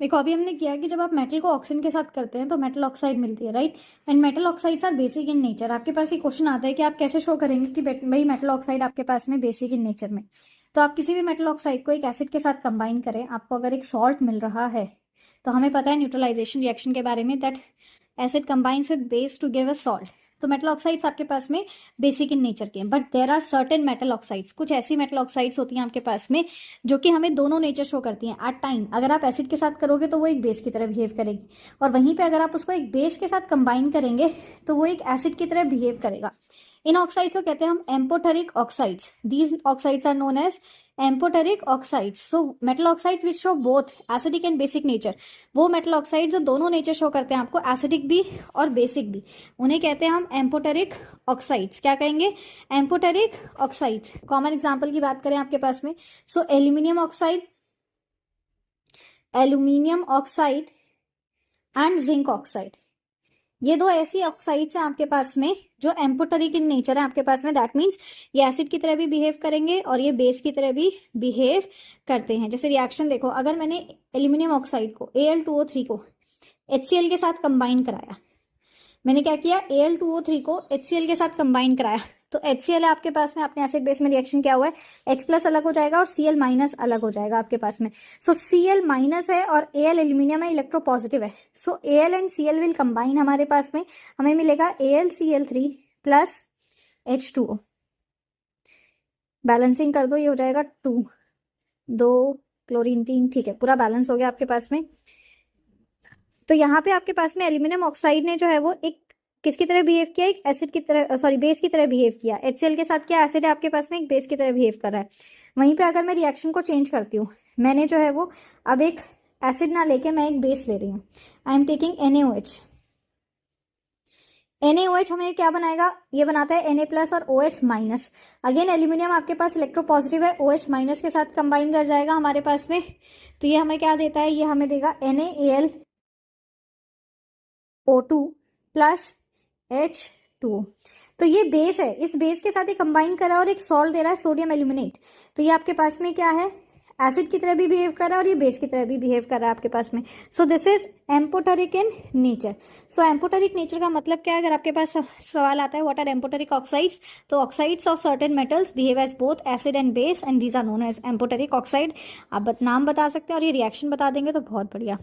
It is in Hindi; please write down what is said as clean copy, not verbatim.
देखो अभी हमने किया कि जब आप मेटल को ऑक्सीजन के साथ करते हैं तो मेटल ऑक्साइड मिलती है, right. And metal oxides are basic in nature. आपके पास ये क्वेश्चन आता है कि आप कैसे शो करेंगे कि भाई मेटल ऑक्साइड आपके पास में बेसिक इन नेचर में। तो आप किसी भी मेटल ऑक्साइड को एक एसिड के साथ कंबाइन करें, आपको अगर एक सॉल्ट मिल रहा है तो हमें पता है न्यूट्रलाइजेशन रिएक्शन के बारे में, that acid combines with base to give a salt. तो मेटल ऑक्साइड्स आपके पास में बेसिक इन नेचर के हैं, but there are certain metal oxides, कुछ ऐसी मेटल ऑक्साइड्स होती हैं आपके पास में जो कि हमें दोनों नेचर शो करती हैं एट टाइम। अगर आप एसिड के साथ करोगे तो वो एक बेस की तरह बिहेव करेगी, और वहीं पे अगर आप उसको एक बेस के साथ कंबाइन करेंगे तो वो एक एसिड की तरह बिहेव करेगा। इन ऑक्साइड्स को कहते हैं हम amphoteric oxides. These oxides are known as amphoteric oxides. So metal oxide which show both acidic and basic nature, वो मेटल ऑक्साइड जो दोनों नेचर शो करते हैं आपको, एसिडिक भी और बेसिक भी, उन्हें कहते हैं हम एम्पोटेरिक ऑक्साइड्स। क्या कहेंगे? Amphoteric oxides. कॉमन एग्जांपल की बात करें आपके पास में, so aluminium oxide and zinc oxide, ये दो ऐसी ऑक्साइड्स हैं आपके पास में जो एम्पोटेरिक इन नेचर है आपके पास में। दैट मीन्स ये एसिड की तरह भी बिहेव करेंगे और ये बेस की तरह भी बिहेव करते हैं। जैसे रिएक्शन देखो, अगर मैंने एल्यूमिनियम ऑक्साइड को Al2O3 को HCl के साथ कंबाइन कराया, मैंने क्या किया, Al2O3 को HCl के साथ कंबाइन कराया, तो HCl है आपके पास में, अपने एसिड बेस में रिएक्शन क्या हुआ है, H+ अलग हो जाएगा और Cl- अलग हो जाएगा आपके पास में। सो Cl- है और Al एल्यूमिनियम है, इलेक्ट्रोपॉजिटिव है। सो Al and Cl will combine हमारे पास में, हमें मिलेगा AlCl3 प्लस H2O। बैलेंसिंग कर दो, ये हो जाएगा 2, 2 क्लोरीन 3, ठीक है, पूरा बैलेंस हो गया आपके पास में। तो यहाँ पे आपके पास में एल्यूमिनियम ऑक्साइड ने जो है वो एक किसकी तरह बिहेव किया, एक एसिड की तरह, सॉरी बेस की तरह बिहेव किया। HCl के साथ क्या एसिड है आपके पास में, एक बेस की तरह बिहेव कर रहा है। वहीं पे अगर मैं रिएक्शन को चेंज करती हूँ, मैंने जो है वो अब एक एसिड ना लेके मैं एक बेस ले रही हूँ, I am taking NaOH। NaOH हमें क्या बनाएगा, ये बनाता है Na+ और OH-। अगेन एल्यूमिनियम आपके पास इलेक्ट्रोपॉजिटिव है, OH- के साथ कंबाइन कर जाएगा हमारे पास में, तो ये हमें क्या देता है, ये हमें देगा NaAlO2 प्लस H2O। तो ये बेस है, इस बेस के साथ ही कंबाइन करा और एक सॉल्ट दे रहा है, सोडियम एल्यूमिनेट। तो ये आपके पास में क्या है, एसिड की तरह भी बिहेव कर रहा है और ये बेस की तरह भी बिहेव कर रहा है आपके पास में। So this is amphoteric in nature. So amphoteric nature का मतलब क्या है, अगर आपके पास सवाल आता है व्हाट आर एम्पोटेरिक ऑक्साइड्स, तो oxides of certain metals behave as both acid and base and these are known as amphoteric oxide. आप नाम बता सकते हैं और ये रिएक्शन बता देंगे तो बहुत बढ़िया।